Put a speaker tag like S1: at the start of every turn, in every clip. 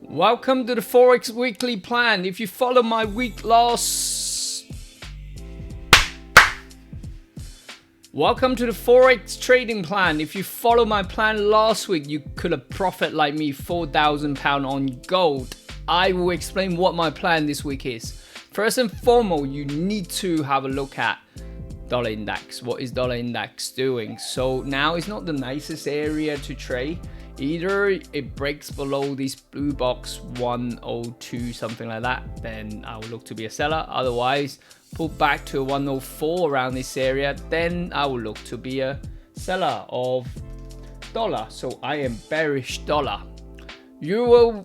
S1: Welcome to the Forex weekly plan. If you follow my Welcome to the Forex trading plan. If you follow my plan last week, you could have profit like me £4,000 on gold. I will explain what my plan this week is. First and foremost, you need to have a look at dollar index. What is dollar index doing? So now it's not the nicest area to trade. Either it breaks below this blue box 102, something like that, then I will look to be a seller. Otherwise, pull back to 104 around this area, then I will look to be a seller of dollar. So I am bearish dollar. Euro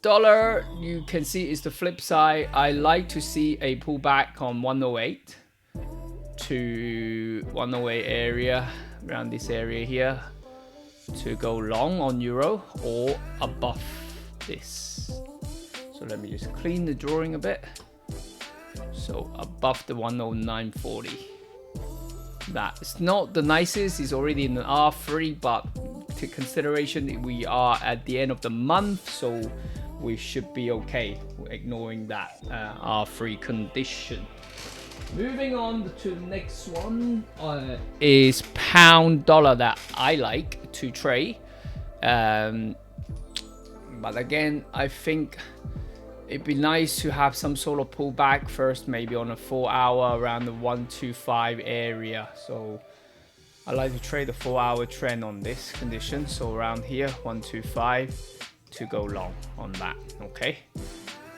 S1: dollar, you can see is the flip side. I like to see a pullback on 108 to 108 area, around this area here, to go long on euro or above this. So let me just clean the drawing a bit. So above the 109.40. That's not the nicest. It's already in the R3, but to consideration we are at the end of the month, so we should be okay ignoring that R3 condition. Moving on to the next one is pound dollar that I like to trade. But again, I think it'd be nice to have some sort of pullback first, maybe on a 4 hour around the 125 area. So I like to trade the 4 hour trend on this condition. So around here, 125 to go long on that. Okay.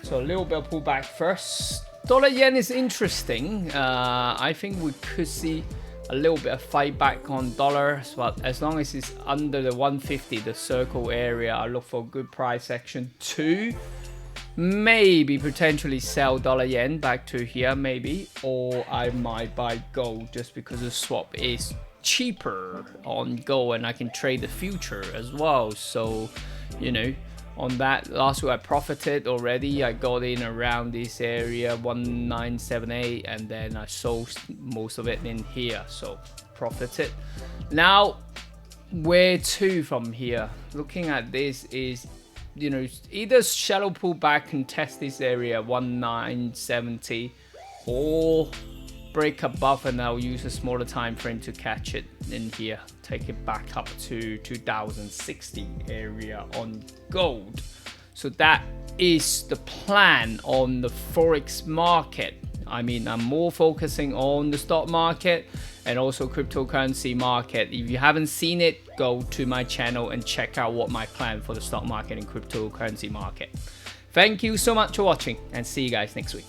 S1: So a little bit of pullback first. Dollar yen is interesting. I think we could see a little bit of fight back on dollars, but as long as it's under the 150, the circle area, I look for a good price action to maybe potentially sell dollar yen back to here, maybe, or I might buy gold just because the swap is cheaper on gold and I can trade the future as well. So, you know, on that last week I profited already. I got in around this area 1978 and then I sold most of it in here, so profited. Now where to from here? Looking at this is, you know, either shallow pullback and test this area 1970 or break above, and I'll use a smaller time frame to catch it in here, take it back up to 2060 area on gold. So that is the plan on the Forex market. I mean, I'm more focusing on the stock market and also cryptocurrency market. If you haven't seen it, go to my channel and check out what my plan for the stock market and cryptocurrency market. Thank you so much for watching and see you guys next week.